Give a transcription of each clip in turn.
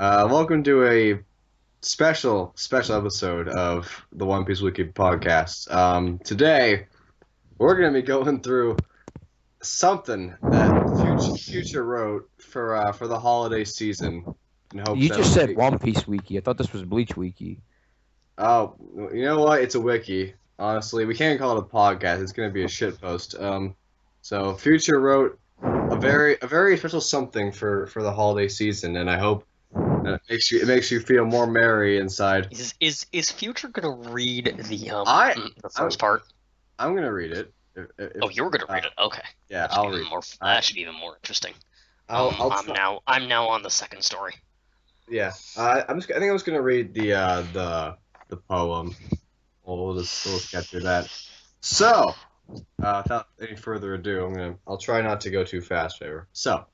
Welcome to a special episode of the One Piece Wiki podcast. Today, we're going to be going through something that Future wrote for the holiday season. In hopes You that just would said be... One Piece Wiki. I thought this was Bleach Wiki. Oh, you know what? It's a wiki. Honestly, we can't call it a podcast. It's going to be a shit post. So Future wrote a very special something for the holiday season, and I hope it makes you feel more merry inside. Is Future gonna read the first I'm, part? I'm gonna read it. Oh, you're gonna read it. Okay. Yeah, That should I'll be read. That should be even more interesting. I'm now on the second story. Yeah, I think I'm just gonna read the poem. We'll just get through that. So, without any further ado, I'll try not to go too fast, favor. So.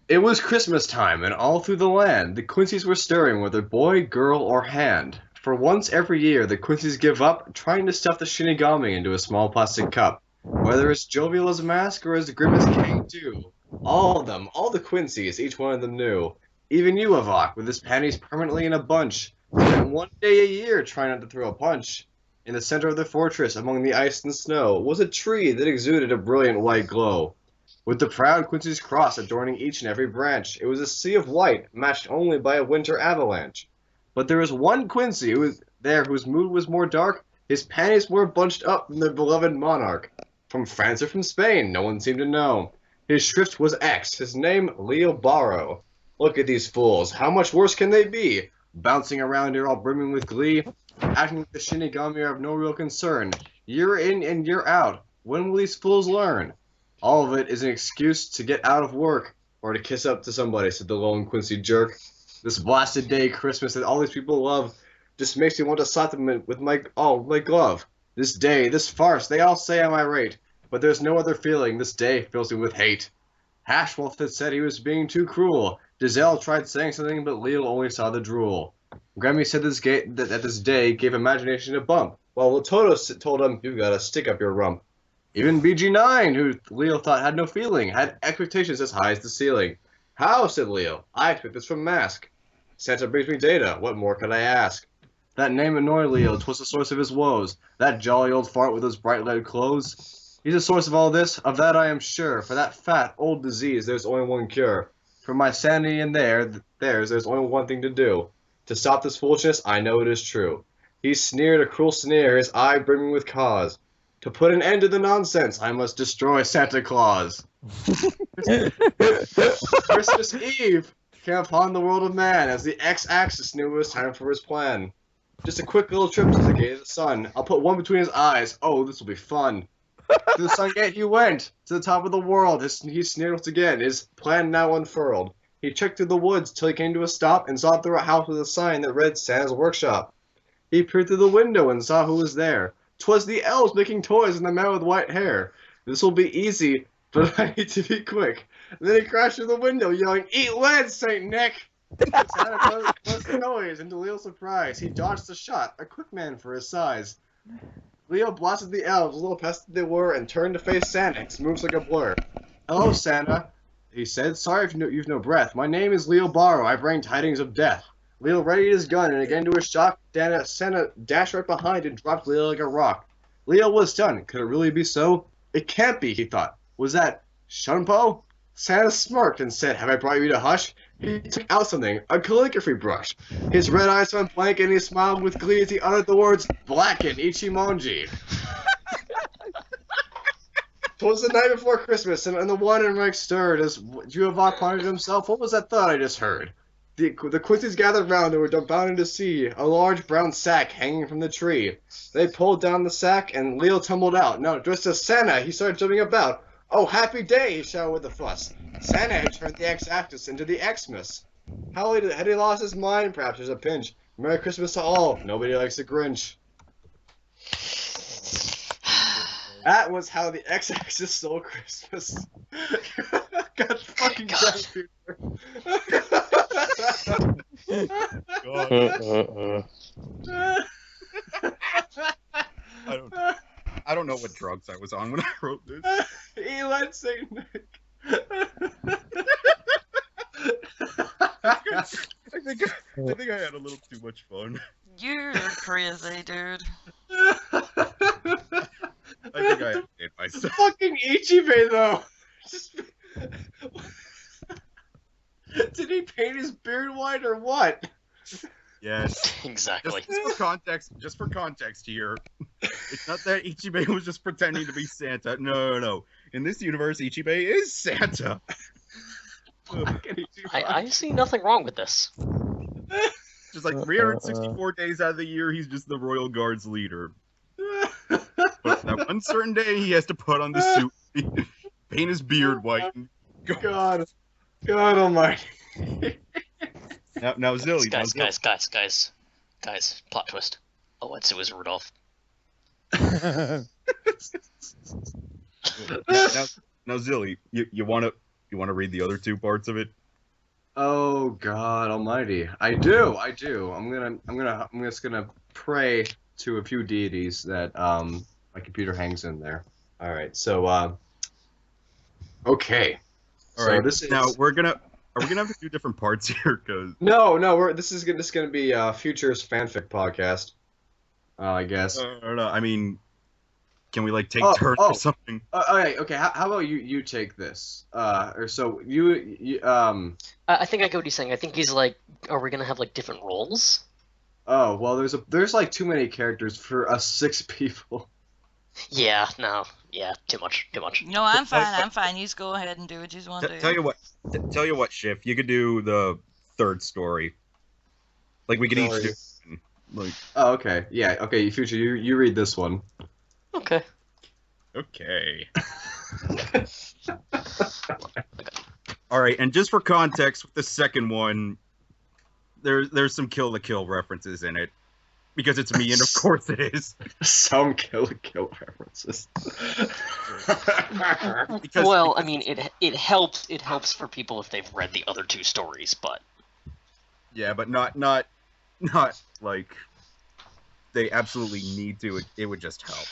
It was Christmas time, and all through the land, the Quincy's were stirring, whether boy, girl, or hand. For once every year, the Quincy's give up trying to stuff the Shinigami into a small plastic cup. Whether it's jovial as a mask or as grim as King do. All of them, all the Quincy's, each one of them knew. Even you, Avok, with his panties permanently in a bunch, spent one day a year trying not to throw a punch. In the center of the fortress, among the ice and snow, was a tree that exuded a brilliant white glow. With the proud Quincy's cross adorning each and every branch, it was a sea of white, matched only by a winter avalanche. But there was one Quincy who was there whose mood was more dark, his panties more bunched up than their beloved monarch. From France or from Spain, no one seemed to know. His shrift was X, his name Leo Barrow. Look at these fools, how much worse can they be? Bouncing around here all brimming with glee, acting like the Shinigami are of no real concern. Year in and year out, when will these fools learn? All of it is an excuse to get out of work, or to kiss up to somebody, said the lone Quincy jerk. This blasted day, Christmas, that all these people love, just makes me want to slap them with my glove. This day, this farce, they all say I'm irate, but there's no other feeling, this day fills me with hate. Hashwolf had said he was being too cruel. Giselle tried saying something, but Leo only saw the drool. Grammy said that this day gave imagination a bump, while Latoto told him, you've got to stick up your rump. Even BG9, who Leo thought had no feeling, had expectations as high as the ceiling. How, said Leo, I expect this from Mask. Santa brings me data, what more could I ask? That name annoyed Leo, 'twas the source of his woes. That jolly old fart with those bright lead clothes. He's the source of all this, of that I am sure. For that fat, old disease, there's only one cure. For my sanity and there's only one thing to do. To stop this foolishness, I know it is true. He sneered a cruel sneer, his eye brimming with cause. To put an end to the nonsense, I must destroy Santa Claus. Christmas Eve came upon the world of man as the X-axis knew it was time for his plan. Just a quick little trip to the gate of the sun. I'll put one between his eyes. Oh, this will be fun. To the sun gate he went, to the top of the world. He sneered once again, his plan now unfurled. He checked through the woods till he came to a stop and saw through a house with a sign that read Santa's Workshop. He peered through the window and saw who was there. 'Twas the elves making toys and the man with white hair. This will be easy, but I need to be quick. And then he crashed through the window, yelling, "Eat lead, Saint Nick!" Santa caused the noise, and to Leo's surprise, he dodged the shot, a quick man for his size. Leo blasted the elves, a little pested they were, and turned to face Santa. His moves like a blur. "Hello, Santa," he said. "Sorry if you've no breath. My name is Leo Barrow. I bring tidings of death." Leo readied his gun, and again to his shock, Santa dashed right behind and dropped Leo like a rock. Leo was stunned. Could it really be so? It can't be, he thought. Was that Shunpo? Santa smirked and said, "Have I brought you to hush?" He took out something, a calligraphy brush. His red eyes went blank, and he smiled with glee as he uttered the words, "Blacken Ichimonji." 'Twas the night before Christmas, and the one in rank stirred as Juavok pondered himself. What was that thought I just heard? The Quincy's gathered round and were dumbfounded to see a large brown sack hanging from the tree. They pulled down the sack, and Leo tumbled out. Now, dressed as Santa, he started jumping about. "Oh, happy day!" he shouted with a fuss. Santa had turned the X-axis into the Xmas. How had he lost his mind? Perhaps there's a pinch. Merry Christmas to all. Nobody likes a Grinch. That was how the X-axis stole Christmas. God fucking damn Peter. I don't know what drugs I was on when I wrote this. Elon Saint Nick. think I had a little too much fun. You're crazy, dude. I think I hate myself. Fucking Ichibei though. Did he paint his beard white or what? Yes. Exactly. Just for context here, it's not that Ichibei was just pretending to be Santa. No. In this universe, Ichibei is Santa. I see nothing wrong with this. Just like 364 days out of the year, he's just the Royal Guard's leader. But that one certain day, he has to put on the suit, paint his beard white, and go. God almighty. Now Zilly. Guys, plot twist. Oh, it was Rudolph. Now Zilly, you wanna read the other two parts of it? Oh God almighty. I do. I'm just gonna pray to a few deities that my computer hangs in there. Alright, so okay. Alright, this is now are we gonna have to do different parts here? Cause No, this is gonna be Future's fanfic podcast. I guess. No. I mean, can we like take turns or something? Okay. How about you take this? Or so you I think I get what he's saying. I think he's like, are we gonna have like different roles? Oh well, there's like too many characters for us 6 people. Yeah, no, yeah, too much. No, I'm fine. You just go ahead and do what you want to do. Tell you what, Schiff, you could do the third story. Like we could each do. Like. Oh, okay. Yeah. Okay. Future, you read this one. Okay. Okay. All right, and just for context, with the second one, there's some Kill la Kill references in it, because it's me, and of course it is. Some Kill la Kill references. Well, I mean, it helps for people if they've read the other 2 stories, but. Yeah, but not like they absolutely need to. It would just help.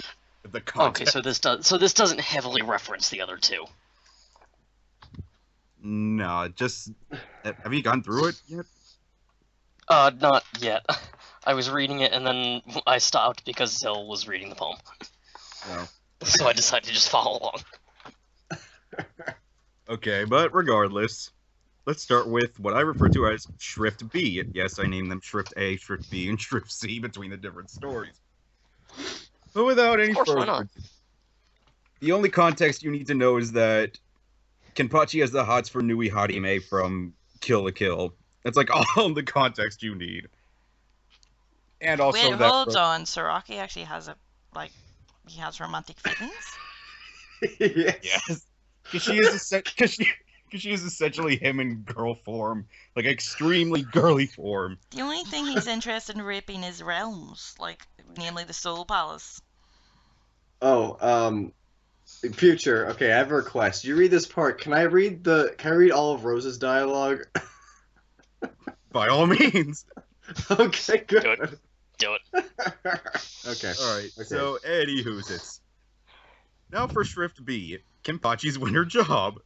The context. Okay, so this doesn't heavily reference the other 2. No, just have you gone through it yet? Not yet. I was reading it and then I stopped because Zil was reading the poem. No. So I decided to just follow along. Okay, but regardless, let's start with what I refer to as Shrift B. Yes, I named them Shrift A, Shrift B, and Shrift C between the different stories. But without any further, the only context you need to know is that Kenpachi has the hots for Nui Harime from Kill la Kill. That's like all the context you need. And also Wait, hold on. Saraki actually has he has romantic feelings? Yes. Because she is essentially him in girl form. Like, extremely girly form. The only thing he's interested in raping is realms, namely the Soul Palace. Oh, Future, okay, I have a request. You read this part. Can I read all of Rose's dialogue? By all means. Okay, good. Do it. Okay. Alright, so anywho's it. Now for Shrift B, Kenpachi's winter job.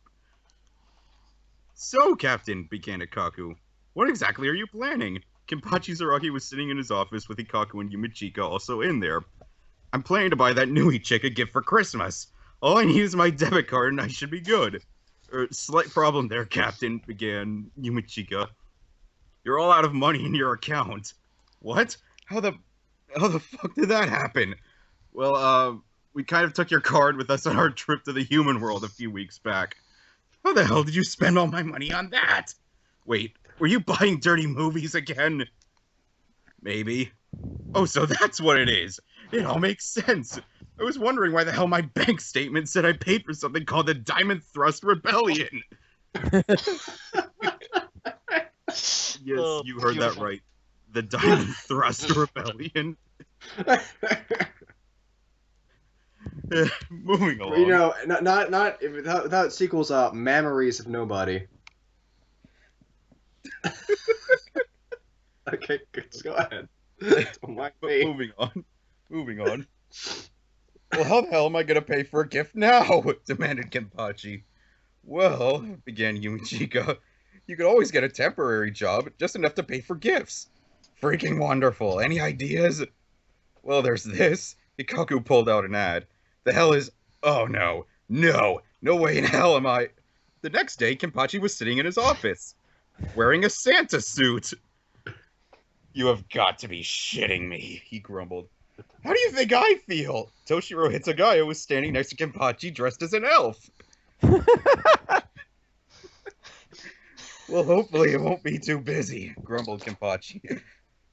So, Captain, began Ikaku, what exactly are you planning? Kenpachi Zaraki was sitting in his office with Ikaku and Yumichika also in there. I'm planning to buy that Nui chick a gift for Christmas. All I need is my debit card and I should be good. Slight problem there, Captain, began Yumichika. You're all out of money in your account. What? How the fuck did that happen? Well, we kind of took your card with us on our trip to the human world a few weeks back. How the hell did you spend all my money on that? Wait, were you buying dirty movies again? Maybe. Oh, so that's what it is. It all makes sense. I was wondering why the hell my bank statement said I paid for something called the Diamond Thrust Rebellion. Yes, you heard that right. The Diamond Thrust Rebellion. Moving along. You know, not without sequels. Memories of Nobody. Okay, good. Go ahead. Don't mind me. Moving on. Well, how the hell am I gonna pay for a gift now? Demanded Kenpachi. Well, began Yumichika, You could always get a temporary job, just enough to pay for gifts. Freaking wonderful. Any ideas? Well, there's this. Hikaku pulled out an ad. The hell is... Oh, no. No way in hell am I... The next day, Kenpachi was sitting in his office, wearing a Santa suit. You have got to be shitting me, he grumbled. How do you think I feel? Toshiro Hitsugaya was standing next to Kenpachi dressed as an elf. Well, hopefully it won't be too busy, grumbled Kenpachi.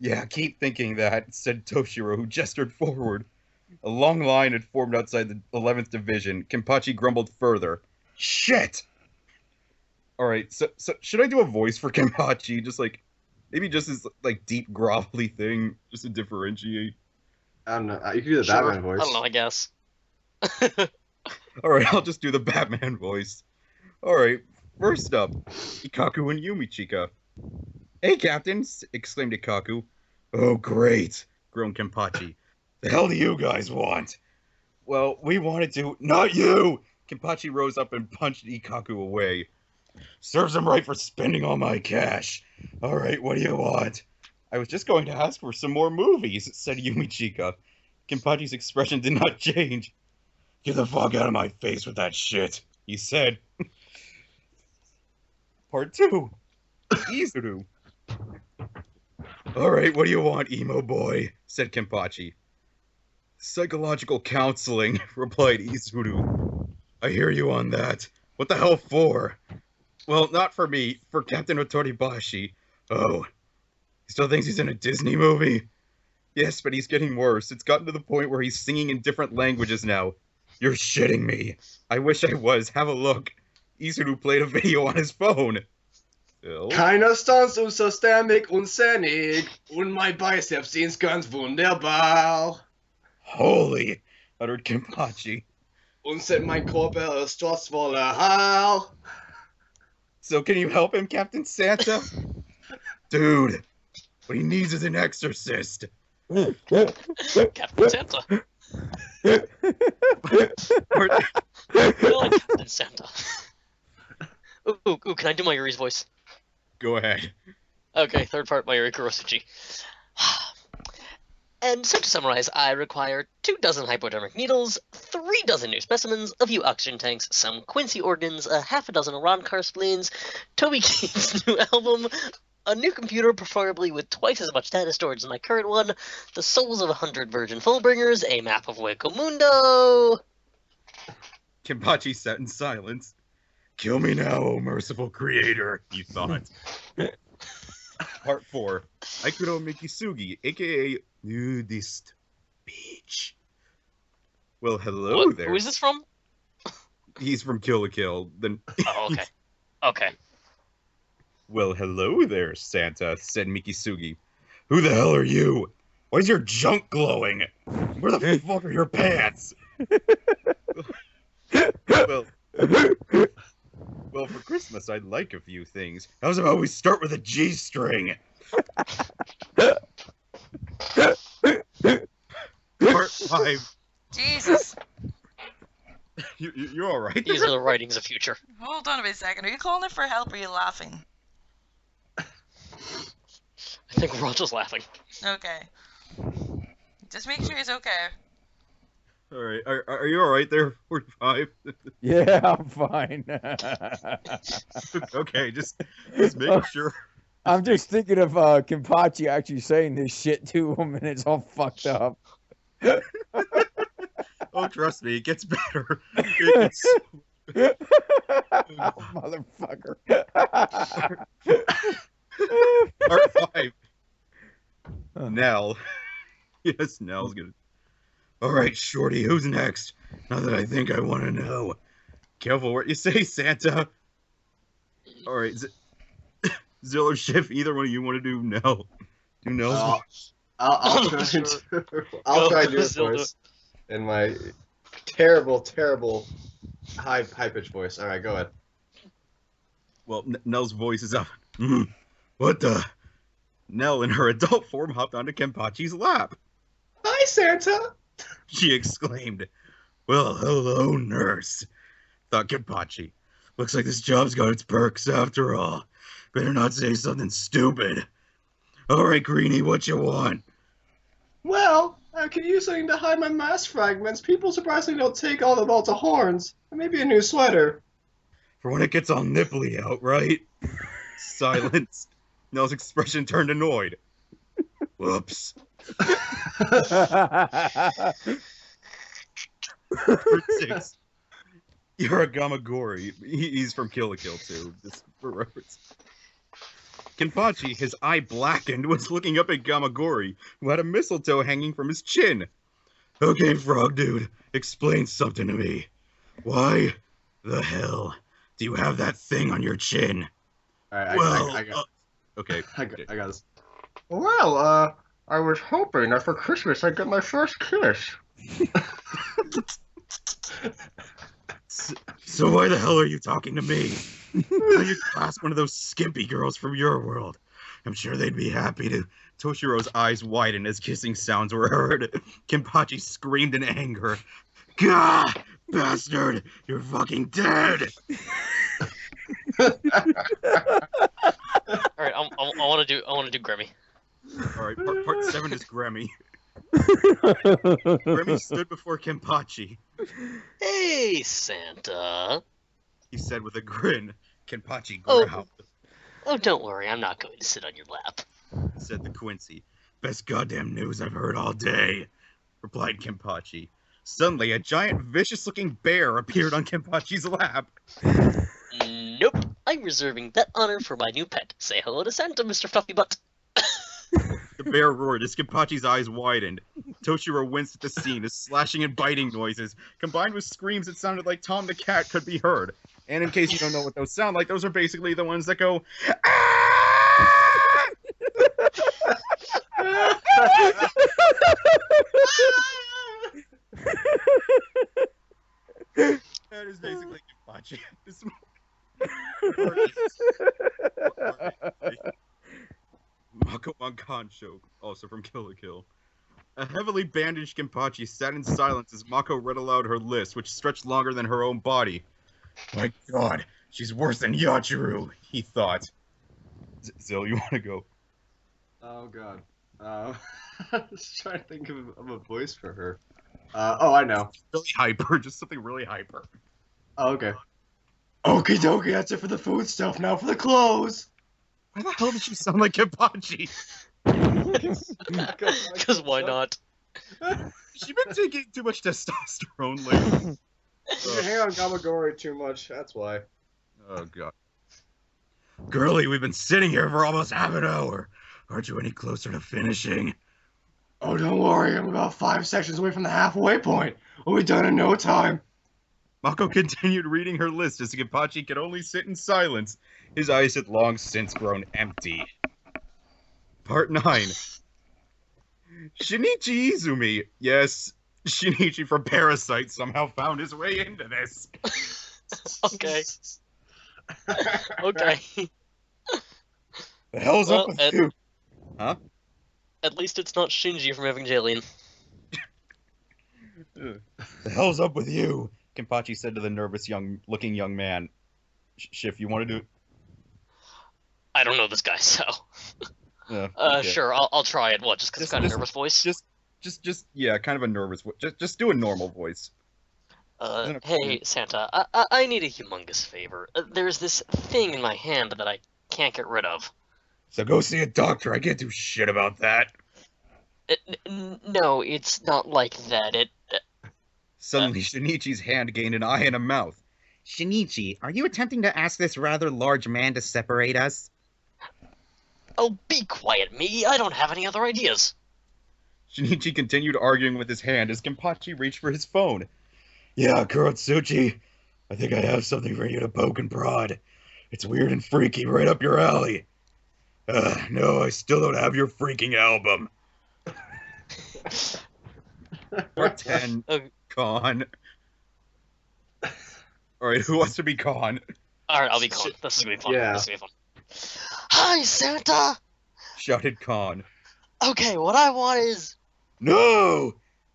Yeah, keep thinking that, said Toshiro, who gestured forward. A long line had formed outside the 11th Division. Kenpachi grumbled further. Shit! Alright, so should I do a voice for Kenpachi? Maybe just this, deep, grovelly thing, just to differentiate? I don't know. You can do the Sure. Batman voice. I don't know, I guess. Alright, I'll just do the Batman voice. Alright, first up, Ikaku and Yumichika. Hey, Captain! Exclaimed Ikaku. Oh, great! Groaned Kenpachi. The hell do you guys want? Well, we wanted to... Not you! Kenpachi rose up and punched Ikaku away. Serves him right for spending all my cash. Alright, what do you want? I was just going to ask for some more movies, said Yumichika. Kenpachi's expression did not change. Get the fuck out of my face with that shit, he said. Part 2. Izuru. Alright, what do you want, emo boy? Said Kenpachi. Psychological counseling, replied Izuru. I hear you on that. What the hell for? Well, not for me, for Captain Otoribashi. Oh. He still thinks he's in a Disney movie? Yes, but he's getting worse. It's gotten to the point where he's singing in different languages now. You're shitting me. I wish I was. Have a look. Izuru played a video on his phone. Phil? Keiner Stunts und so stämmig und sinnig und mein Biceps sind's ganz wunderbar. Holy, uttered Kenpachi. Und sind mein Körper ist trotz voller Haar. So can you help him, Captain Santa? Dude, what he needs is an exorcist. Captain Santa. I like Captain Santa. Ooh, can I do my Yuri's voice? Go ahead. Okay, third part, Mayuri Kurosuchi. And so to summarize, I require 24 hypodermic needles, 36 new specimens, a few oxygen tanks, some Quincy organs, a half a dozen Roncar spleens, Toby Keith's new album, a new computer, preferably with twice as much data storage as my current one, the souls of 100 virgin fullbringers, a map of Wikimundo. Kenpachi sat in silence. Kill me now, O merciful creator, he thought. Part 4. Aikuro Mikisugi, aka Nudist Beach. Well, hello What? there. Who is this from? He's from Kill la Kill. Then. Oh, okay. Okay. Well, hello there, Santa, said Mikisugi. Who the hell are you? Why is your junk glowing? Where the fuck are your pants? Well, for Christmas, I'd like a few things. How's about we start with a G-string? Part 5. Jesus. You're all right. These are the writings of future. Hold on a second. Are you calling it for help or are you laughing? I think we're all just laughing. Okay. Just make sure it's okay. All right. Are you all right there, 45? Yeah, I'm fine. Okay, just making sure. I'm just thinking of Kenpachi actually saying this shit to him, and it's all fucked up. Oh, trust me, it gets better. It's... Motherfucker. Part 5. Nell. Yes, Nell's gonna... Alright, Shorty, who's next? Now that I think I want to know. Careful what you say, Santa. Alright, Zill or Schiff, either one of you want to do Nell? Do Nell's I'll try I'll try to do it voice in my terrible high pitched voice. All right, go ahead. Well, Nell's voice is up. What the? Nell, in her adult form, hopped onto Kenpachi's lap. Hi, Santa. She exclaimed. Well, hello, nurse, thought Kenpachi. Looks like this job's got its perks after all. Better not say something stupid. Alright, Greenie, what you want? Well, I could use something to hide my mask fragments. People surprisingly don't take all the bolts of horns. And maybe a new sweater. For when it gets all nipply out, right? Silence. Nell's expression turned annoyed. Whoops. Number 6. You're a Gamagori. He's from Kill la Kill too, just for reference. Kenpachi, his eye blackened, was looking up at Gamagori, who had a mistletoe hanging from his chin. Okay, Frog Dude, explain something to me. Why the hell do you have that thing on your chin? Alright, I got this. Well, I was hoping that for Christmas I'd get my first kiss. So why the hell are you talking to me? Why you ask one of those skimpy girls from your world? I'm sure they'd be happy to. Toshiro's eyes widened as kissing sounds were heard. Kenpachi screamed in anger. Gah! Bastard! You're fucking dead! Alright, I want to do Grammy. Alright, part 7 is Grammy. Grammy stood before Kenpachi. Hey, Santa. He said with a grin. Kenpachi Oh. growled. Oh, don't worry, I'm not going to sit on your lap. Said the Quincy. Best goddamn news I've heard all day, replied Kenpachi. Suddenly, a giant, vicious-looking bear appeared on Kenpachi's lap. Nope, I'm reserving that honor for my new pet. Say hello to Santa, Mr. Fluffy Butt. The bear roared as Kenpachi's eyes widened. Toshiro winced at the scene as slashing and biting noises, combined with screams that sounded like Tom the Cat, could be heard. And in case you don't know what those sound like, those are basically the ones that go, "Ah!" That is basically Kenpachi. Mako Mankansho, also from Kill la Kill. A heavily bandaged Kenpachi sat in silence as Mako read aloud her list, which stretched longer than her own body. My god, she's worse than Yachiru, he thought. Zil, you want to go? Oh god. I was trying to think of a voice for her. Oh, I know. Really hyper, just something really hyper. Oh, okay. Okie dokie, that's it for the food stuff. Now for the clothes. Why the hell did she sound like Kenpachi? Because why not? She been taking too much testosterone lately. You hang on Gamagori too much, that's why. Oh god. Girlie, we've been sitting here for almost half an hour. Aren't you any closer to finishing? Oh, don't worry, I'm about 5 sections away from the halfway point. We'll be done in no time. Mako continued reading her list as Kenpachi could only sit in silence. His eyes had long since grown empty. Part 9. Shinichi Izumi. Yes, Shinichi from Parasite somehow found his way into this. Okay. Okay. The hell's Well, up with you? Huh? At least it's not Shinji from Evangelion. The hell's up with you? Kenpachi said to the nervous looking young man. Shiff, you want to do? I don't know this guy, so. Okay. Sure, I'll try it. What? Just because it's got a nervous voice? Just yeah, kind of a nervous voice. Just do a normal voice. Hey, Santa, I need a humongous favor. There's this thing in my hand that I can't get rid of. So go see a doctor. I can't do shit about that. No, it's not like that. Suddenly, Shinichi's hand gained an eye and a mouth. Shinichi, are you attempting to ask this rather large man to separate us? Oh, be quiet, me. I don't have any other ideas. Shinichi continued arguing with his hand as Kenpachi reached for his phone. Yeah, Kurotsuchi, I think I have something for you to poke and prod. It's weird and freaky, right up your alley. No, I still don't have your freaking album. Part 10, Con. Alright, who wants to be Con? Alright, I'll be Con. This is gonna be fun. Yeah. This is gonna be fun. Hi, Santa! Shouted Con. Okay, what I want is... No!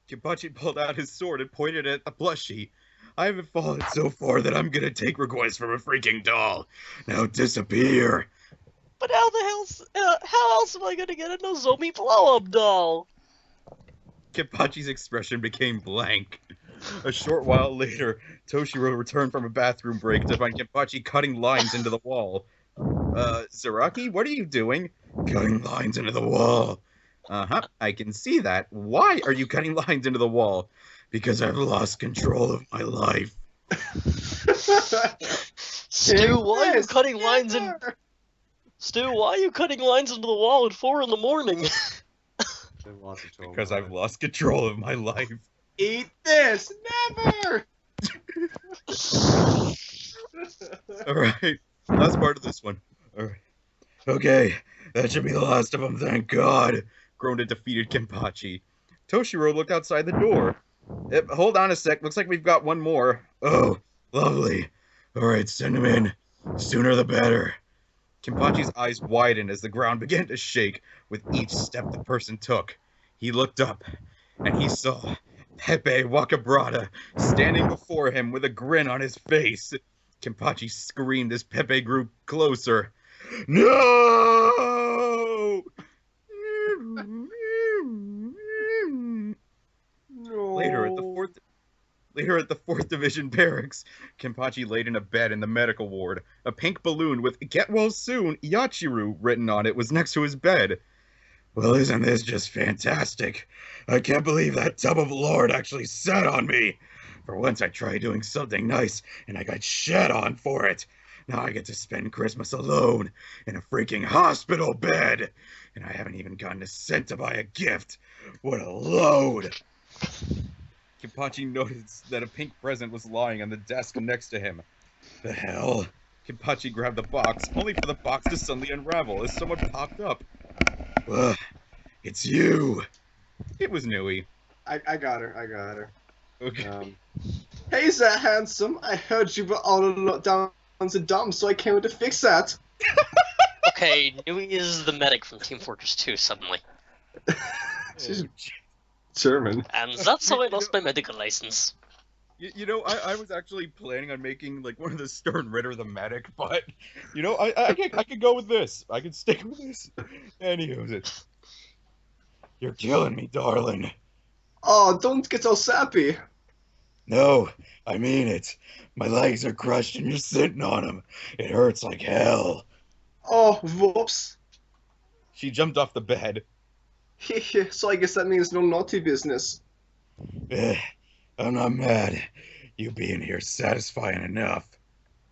Kenpachi pulled out his sword and pointed at the plushie. I haven't fallen so far that I'm gonna take requests from a freaking doll. Now disappear. But how else am I gonna get a Nozomi blow-up doll? Kenpachi's expression became blank. A short while later, Toshiro returned from a bathroom break to find Kenpachi cutting lines into the wall. Zaraki, what are you doing? Cutting lines into the wall. Uh-huh, I can see that. Why are you cutting lines into the wall? Because I've lost control of my life. Stu, why are you cutting lines in... Stu, why are you cutting lines into the wall at 4 in the morning? Because I've lost control of my life. Eat this! Never! Alright, last part of this one. Alright. Okay, that should be the last of them, thank God, groaned a defeated Kenpachi. Toshiro looked outside the door. Hold on a sec, looks like we've got one more. Oh, lovely. Alright, send him in. Sooner the better. Kenpachi's eyes widened as the ground began to shake with each step the person took. He looked up, and he saw Pepe Wakabrata standing before him with a grin on his face. Kenpachi screamed as Pepe grew closer. No! No. Later at the 4th Division barracks, Kenpachi laid in a bed in the medical ward. A pink balloon with "Get well soon, Yachiru" written on it was next to his bed. Well, isn't this just fantastic? I can't believe that tub of lard actually sat on me. For once I tried doing something nice, and I got shat on for it. Now I get to spend Christmas alone in a freaking hospital bed. And I haven't even gotten a cent to buy a gift. What a load! Kenpachi noticed that a pink present was lying on the desk next to him. The hell? Kenpachi grabbed the box, only for the box to suddenly unravel as someone popped up. It's you! It was Nui. I got her. Okay. Hey there, handsome. I heard you were all down the dump, so I came to fix that. Okay, Nui is the medic from Team Fortress 2 suddenly. She's German. And that's how I lost my medical license. You know, I was actually planning on making like one of the Stern Ritter the medic, but you know, I could go with this. I could stick with this. Anywho, you're killing me, darling. Oh, don't get all sappy. No, I mean it. My legs are crushed and you're sitting on them. It hurts like hell. Oh, whoops. She jumped off the bed. So I guess that means no naughty business. I'm not mad. You being here satisfying enough.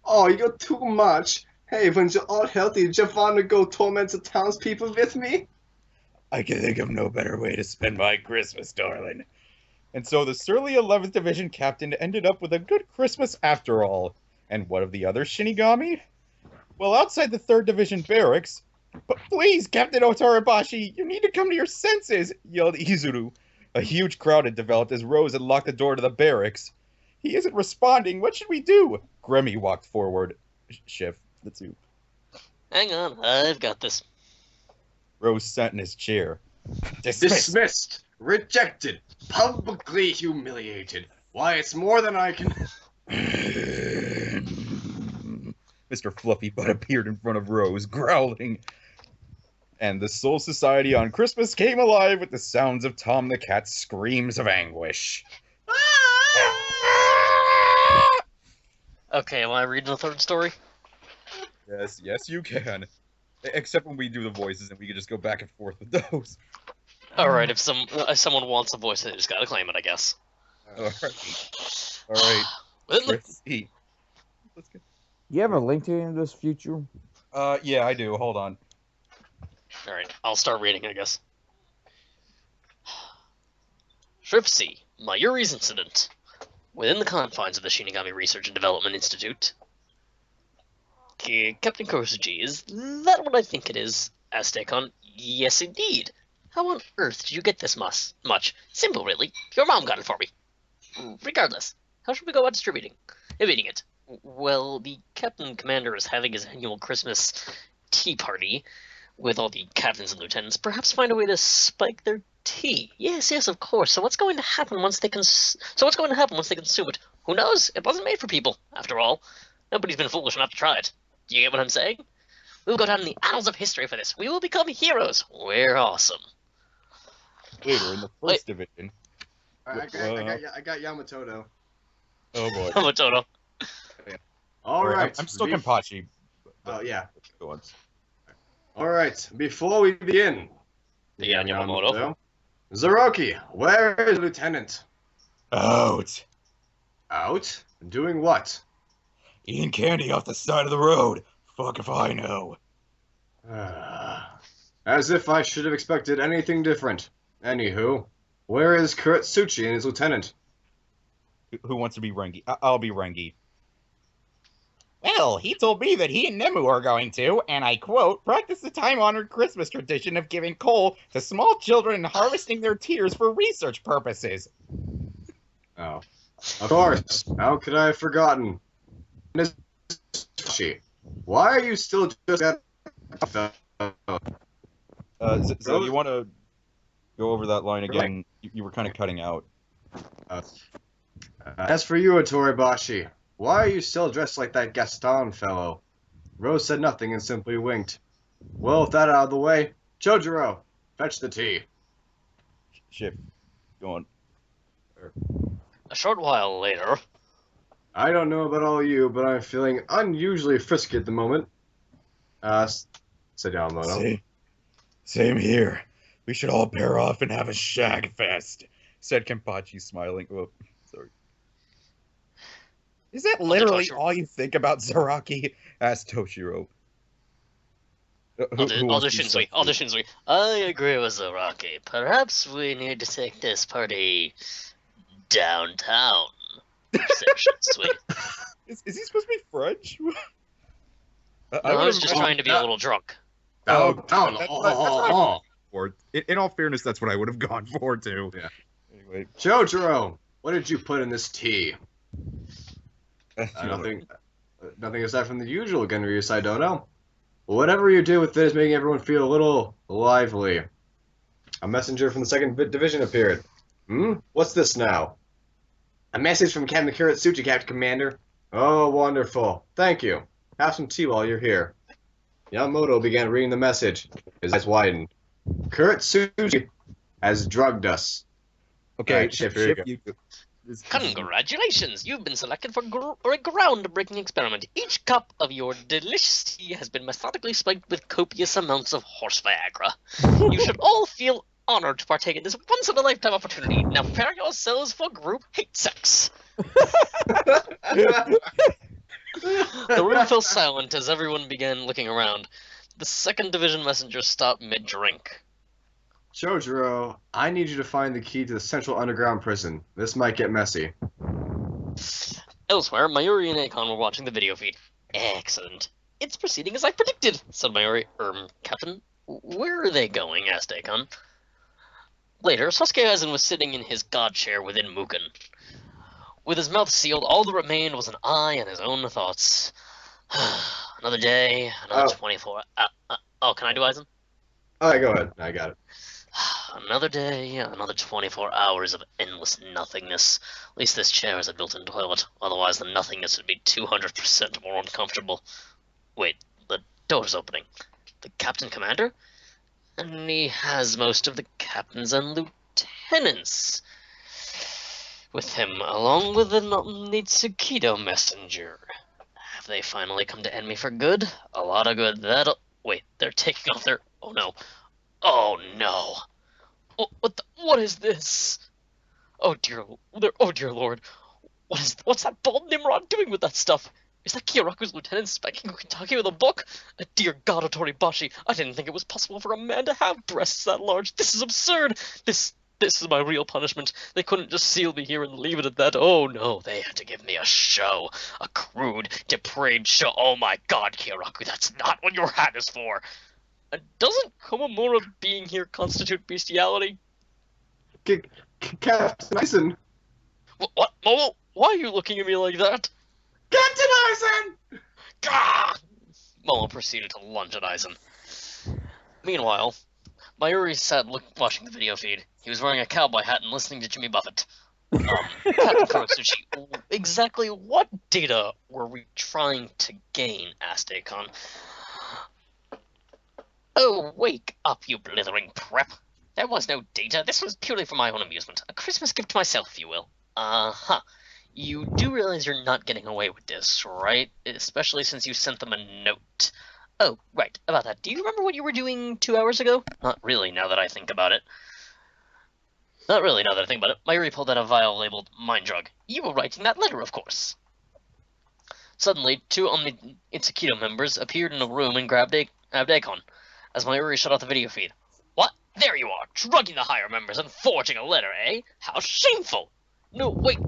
Oh, you're too much. Hey, when you're all healthy, do you want to go torment the townspeople with me? I can think of no better way to spend my Christmas, darling. And so the surly 11th Division captain ended up with a good Christmas after all. And what of the other Shinigami? Well, outside the 3rd Division barracks... But please, Captain Otarabashi, you need to come to your senses, yelled Izuru. A huge crowd had developed as Rose had locked the door to the barracks. He isn't responding. What should we do? Gremmy walked forward. Shift. Let's see. Hang on, I've got this. Rose sat in his chair. Dismissed. Rejected. Publicly humiliated. Why, it's more than I can... Mr. Fluffy Butt appeared in front of Rose, growling. And the Soul Society on Christmas came alive with the sounds of Tom the Cat's screams of anguish. Okay, am I reading the 3rd story? Yes, you can. Except when we do the voices and we can just go back and forth with those. Alright, if someone wants a voice, they just gotta claim it, I guess. Alright. Let's see. Let's go. You have a link to any of this future? Yeah, I do. Hold on. Alright, I'll start reading, I guess. Shrifsy, Mayuri's incident. Within the confines of the Shinigami Research and Development Institute. Captain Kosuji, is that what I think it is? Asked Akon. Yes, indeed. How on earth did you get this much? Simple, really. Your mom got it for me. Regardless, how should we go about distributing it? Well, the Captain Commander is having his annual Christmas tea party with all the captains and lieutenants. Perhaps find a way to spike their tea. Yes, of course. So what's going to happen once they consume it? Who knows? It wasn't made for people, after all. Nobody's been foolish enough to try it. Do you get what I'm saying? We will go down in the annals of history for this. We will become heroes. We're awesome. Later in the first division. I got Yamatoto. Oh boy. Yamatoto. All right. I'm still Kenpachi. Oh yeah. Go on. All right. Before we begin, Yeah, Yamamoto. Zeroki, where is Lieutenant? Out. Out? Doing what? Eating candy off the side of the road. Fuck if I know. As if I should have expected anything different. Anywho, where is Kuretsuchi and his lieutenant? Who wants to be Rengi? I'll be Rengi. Well, he told me that he and Nemu are going to, and I quote, practice the time-honored Christmas tradition of giving coal to small children and harvesting their tears for research purposes. Oh. Of course. How could I have forgotten? Why are you still just at... So you want to go over that line again? You were kind of cutting out. As for you, Otoribashi, why are you still dressed like that Gaston fellow? Rose said nothing and simply winked. Well, with that out of the way, Chojuro, fetch the tea. Shit. Go on. A short while later. I don't know about all you, but I'm feeling unusually frisky at the moment. Said Yamamoto. Same here. We should all pair off and have a shag fest, said Kenpachi, smiling. Oh, sorry. Is that literally all you think about, Zaraki? Asked Toshiro. Shinsui. I agree with Zaraki. Perhaps we need to take this party downtown. Shinsui. Is he supposed to be French? I was just trying to be a little drunk. Downtown. In all fairness, that's what I would have gone for, too. Yeah. Anyway. Chojuro, what did you put in this tea? Nothing aside from the usual Genryu Saidono. Whatever you do with it is making everyone feel a little lively. A messenger from the 2nd Division appeared. What's this now? A message from Captain Kuretsuchi, Captain Commander. Oh, wonderful. Thank you. Have some tea while you're here. Yamamoto began reading the message. His eyes widened. Kuretsuchi has drugged us. Okay, right, Shift, here you go. Congratulations! You've been selected for a groundbreaking experiment. Each cup of your delicious tea has been methodically spiked with copious amounts of horse Viagra. You should all feel honored to partake in this once-in-a-lifetime opportunity. Now prepare yourselves for group hate sex. The room fell silent as everyone began looking around. The 2nd Division messenger stopped mid-drink. Chojuro, I need you to find the key to the central underground prison. This might get messy. Elsewhere, Mayuri and Akon were watching the video feed. Excellent. It's proceeding as I predicted, said Mayuri. Captain, where are they going? Asked Akon. Later, Sasuke Aizen was sitting in his god chair within Mugen. With his mouth sealed, all that remained was an eye and his own thoughts. Another day, another 24... oh, can I do Aizen? Alright, go ahead. I got it. Another day, another 24 hours of endless nothingness. At least this chair has a built-in toilet. Otherwise, the nothingness would be 200% more uncomfortable. Wait, the door's opening. The Captain Commander? And he has most of the captains and lieutenants with him, along with the Nitsukido messenger. Have they finally come to end me for good? A lot of good. That'll... Wait, they're taking off their... Oh no. Oh no. What is this? Oh dear lord. What's that bald Nimrod doing with that stuff? Is that Kyoraku's lieutenant spanking Kentucky with a book? Dear God, Otoribashi, I didn't think it was possible for a man to have breasts that large. This is absurd. This is my real punishment. They couldn't just seal me here and leave it at that. Oh no, they had to give me a show. A crude, depraved show. Oh my God, Kyoraku, that's not what your hat is for. And doesn't Komamura being here constitute bestiality? Captain Aizen! What? Momo? Why are you looking at me like that? Captain Aizen! Gah! Momo proceeded to lunge at Aizen. Meanwhile, Mayuri sat watching the video feed. He was wearing a cowboy hat and listening to Jimmy Buffett. Captain Kuretsuchi, exactly what data were we trying to gain? Asked Akon. Oh, wake up, you blithering prep. There was no data. This was purely for my own amusement. A Christmas gift to myself, if you will. Uh-huh. You do realize you're not getting away with this, right? Especially since you sent them a note. Oh, right, about that. Do you remember what you were doing 2 hours ago? Not really, now that I think about it. Not really, now that I think about it. Mayuri pulled out a vial labeled Mind Drug. You were writing that letter, of course. Suddenly, two Omni Itsukido members appeared in a room and grabbed Akon, as Mayuri shut off the video feed. What? There you are, drugging the higher members and forging a letter, eh? How shameful! No, wait.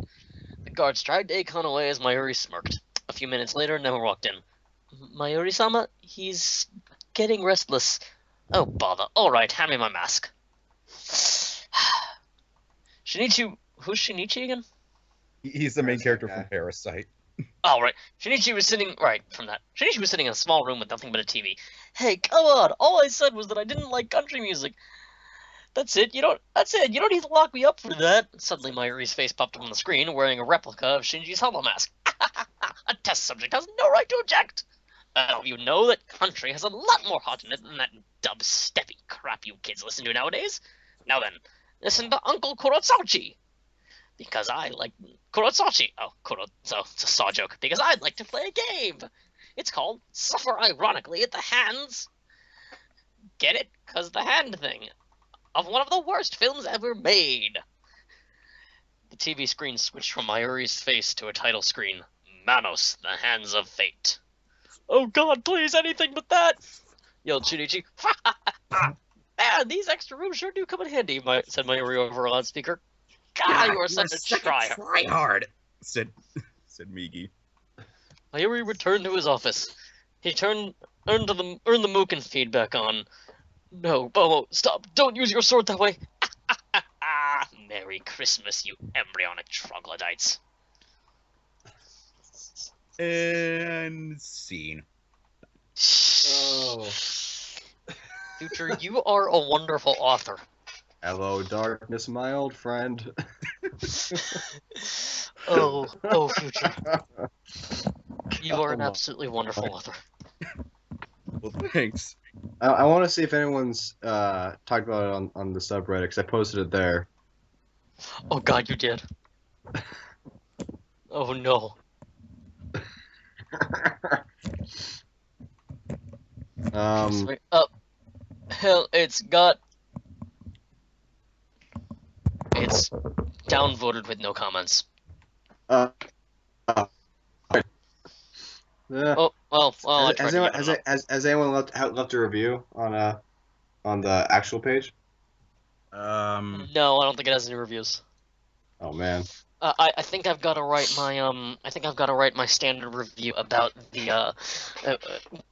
The guards dragged Akon away as Mayuri smirked. A few minutes later, Nema walked in. Mayuri-sama, he's getting restless. Oh, bother. Alright, hand me my mask. Shinichi... Who's Shinichi again? He's the main character from Parasite. Oh, right. Shinichi was sitting... Right, from that. Shinichi was sitting in a small room with nothing but a TV. Hey, come on! All I said was that I didn't like country music. That's it. That's it. You don't need to lock me up for that. Suddenly, Mayuri's face popped up on the screen, wearing a replica of Shinji's helmet mask. A test subject has no right to object. Don't you know that country has a lot more heart in it than that dubsteppy crap you kids listen to nowadays? Now then, listen to Uncle Kurosachi. Because I like Kurosachi. Oh, so it's a saw joke. Because I'd like to play a game. It's called Suffer Ironically at the Hands. Get it? 'Cause the hand thing. Of one of the worst films ever made. The TV screen switched from Mayuri's face to a title screen. Manos, the Hands of Fate. Oh god, please, anything but that! Yelled Shinichi. Man, these extra rooms sure do come in handy, said Mayuri over a loudspeaker. God, you are such a tryhard, said Migi. Mayuri returned to his office. He earned the Muken feed back on. No, Bomo, stop! Don't use your sword that way! Merry Christmas, you embryonic troglodytes. And scene. Oh. Future, you are a wonderful author. Hello, darkness, my old friend. Oh, Future. You are an absolutely wonderful author. Well, thanks. I want to see if anyone's talked about it on the subreddit, because I posted it there. Oh god, you did. Oh no. Wait up. Hell, it's downvoted with no comments. Yeah. Oh, well, I tried to get it up. Has anyone left a review on the actual page? No, I don't think it has any reviews. Oh man. I think I've got to write my standard review about the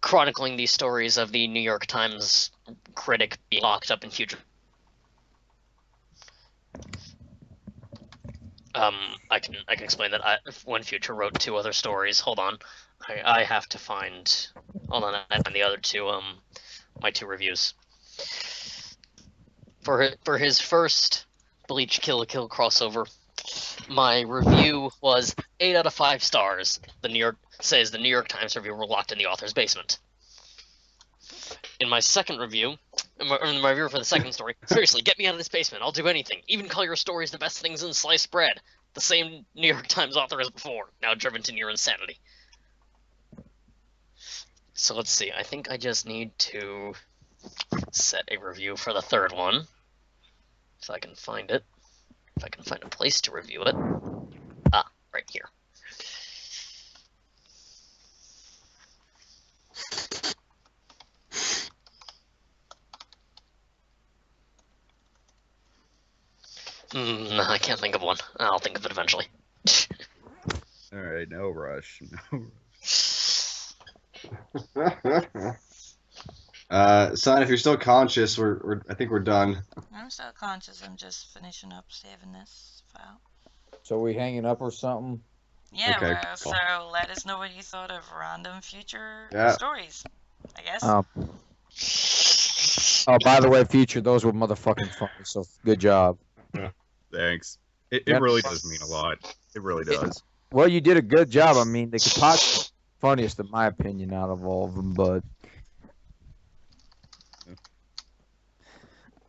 chronicling these stories of the New York Times critic being locked up in Future. I can explain that. When Future wrote 2 other stories. Hold on, I have to find. Hold on, I find the other 2. My 2 reviews. For his first Bleach Kill la Kill crossover, my review was 8 out of 5 stars. The New York Times reviewer were locked in the author's basement. In my second review, in my review for the second story, seriously, get me out of this basement. I'll do anything. Even call your stories the best things in sliced bread. The same New York Times author as before, now driven to near insanity. So let's see. I think I just need to set a review for the third one. If I can find it. If I can find a place to review it. Ah, right here. No, I can't think of one. I'll think of it eventually. Alright, no rush. No rush. Son, if you're still conscious, I think we're done. I'm still conscious. I'm just finishing up saving this file. So we hanging up or something? Yeah, Okay, well, cool. so let us know what you thought of random future Yeah. stories, I guess. Oh, by the way, Future, those were motherfucking funny, so good job. Thanks. It Yeah. really does mean a lot. It really does. Well, you did a good job. I mean, the Kapachi funniest in my opinion out of all of them, but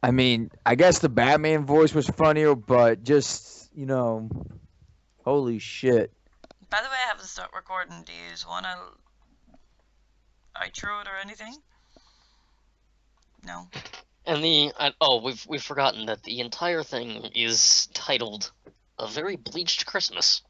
I mean, I guess the Batman voice was funnier, but just, holy shit. By the way, I haven't started recording. Do you want to outro it or anything? No. And we've forgotten that the entire thing is titled "A Very Bleached Christmas."